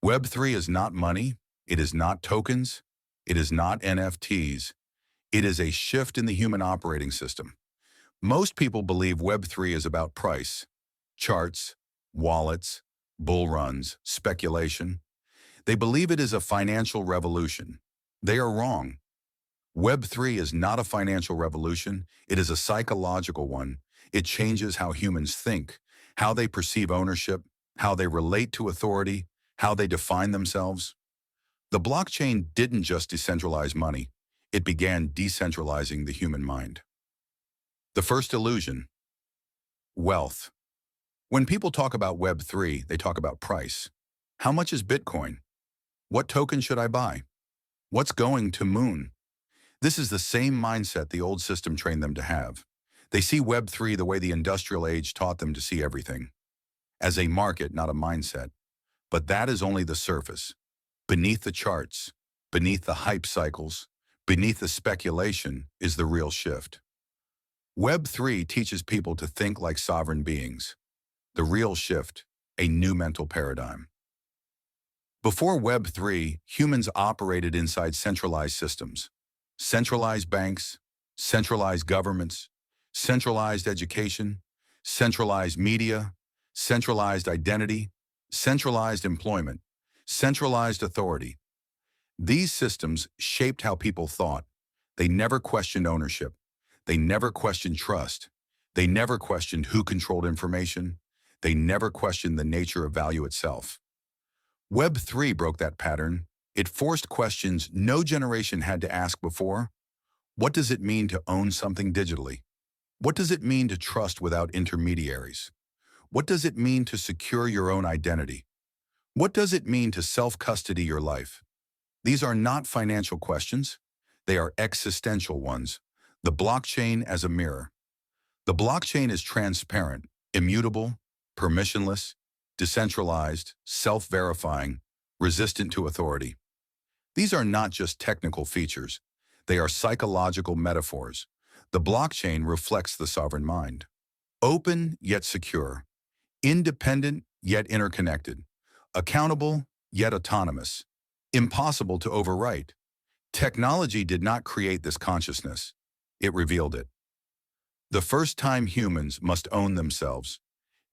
Web3 is not money, it is not tokens, it is not NFTs. It is a shift in the human operating system. Most people believe Web3 is about price, charts, wallets, bull runs, speculation. They believe it is a financial revolution. They are wrong. Web3 is not a financial revolution, it is a psychological one. It changes how humans think, how they perceive ownership, how they relate to authority, how they define themselves. The blockchain didn't just decentralize money, it began decentralizing the human mind. The first illusion, wealth. When people talk about Web3, they talk about price. How much is Bitcoin? What token should I buy? What's going to moon? This is the same mindset the old system trained them to have. They see Web3 the way the industrial age taught them to see everything, as a market, not a mindset. But that is only the surface. Beneath the charts, beneath the hype cycles, beneath the speculation is the real shift. Web3 teaches people to think like sovereign beings. The real shift, a new mental paradigm. Before Web3, humans operated inside centralized systems. Centralized banks, centralized governments, centralized education, centralized media, centralized identity, centralized employment, centralized authority. These systems shaped how people thought. They never questioned ownership. They never questioned trust. They never questioned who controlled information. They never questioned the nature of value itself. Web3 broke that pattern. It forced questions no generation had to ask before. What does it mean to own something digitally? What does it mean to trust without intermediaries? What does it mean to secure your own identity? What does it mean to self-custody your life? These are not financial questions. They are existential ones. The blockchain as a mirror. The blockchain is transparent, immutable, permissionless, decentralized, self-verifying, resistant to authority. These are not just technical features. They are psychological metaphors. The blockchain reflects the sovereign mind. Open yet secure. Independent yet interconnected. Accountable yet autonomous. Impossible to overwrite. Technology did not create this consciousness. It revealed it. The first time humans must own themselves.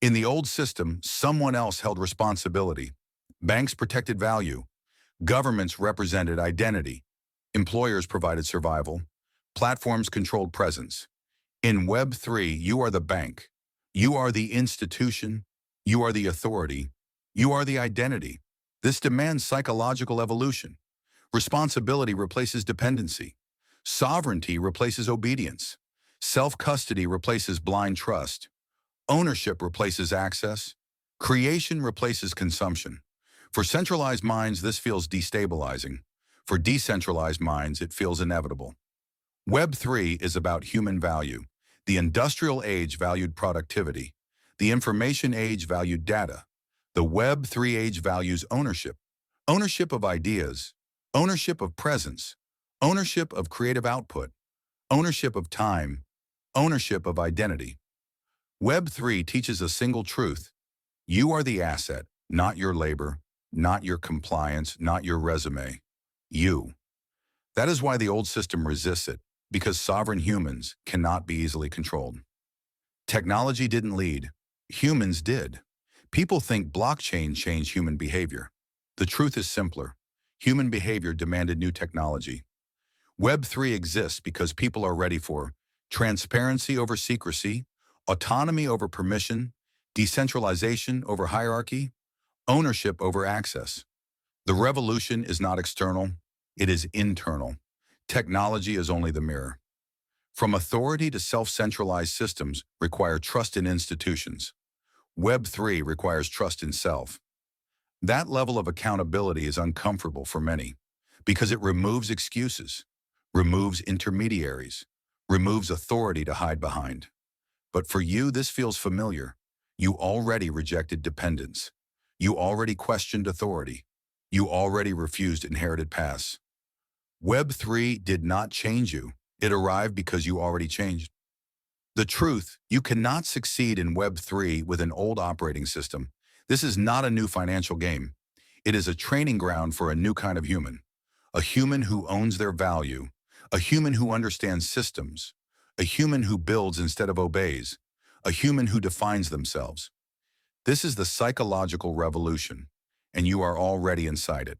In the old system, someone else held responsibility. Banks protected value. Governments represented identity. Employers provided survival. Platforms controlled presence. In Web3, you are the bank. You are the institution. You are the authority. You are the identity. This demands psychological evolution. Responsibility replaces dependency. Sovereignty replaces obedience. Self-custody replaces blind trust. Ownership replaces access. Creation replaces consumption. For centralized minds, this feels destabilizing. For decentralized minds, it feels inevitable. Web3 is about human value. The industrial age valued productivity. The information age valued data. The Web3 age values ownership. Ownership of ideas. Ownership of presence. Ownership of creative output. Ownership of time. Ownership of identity. Web3 teaches a single truth. You are the asset, not your labor, not your compliance, not your resume. You. That is why the old system resists it, because sovereign humans cannot be easily controlled. Technology didn't lead. Humans did. People think blockchain changed human behavior. The truth is simpler. Human behavior demanded new technology. Web3 exists because people are ready for transparency over secrecy, autonomy over permission, decentralization over hierarchy, ownership over access. The revolution is not external, it is internal. Technology is only the mirror. From authority to self-centralized systems require trust in institutions. Web3 requires trust in self. That level of accountability is uncomfortable for many because it removes excuses, removes intermediaries, removes authority to hide behind. But for you, this feels familiar. You already rejected dependence. You already questioned authority. You already refused inherited paths. Web3 did not change you. It arrived because you already changed. The truth, you cannot succeed in Web3 with an old operating system. This is not a new financial game. It is a training ground for a new kind of human, a human who owns their value, a human who understands systems, a human who builds instead of obeys, a human who defines themselves. This is the psychological revolution, and you are already inside it.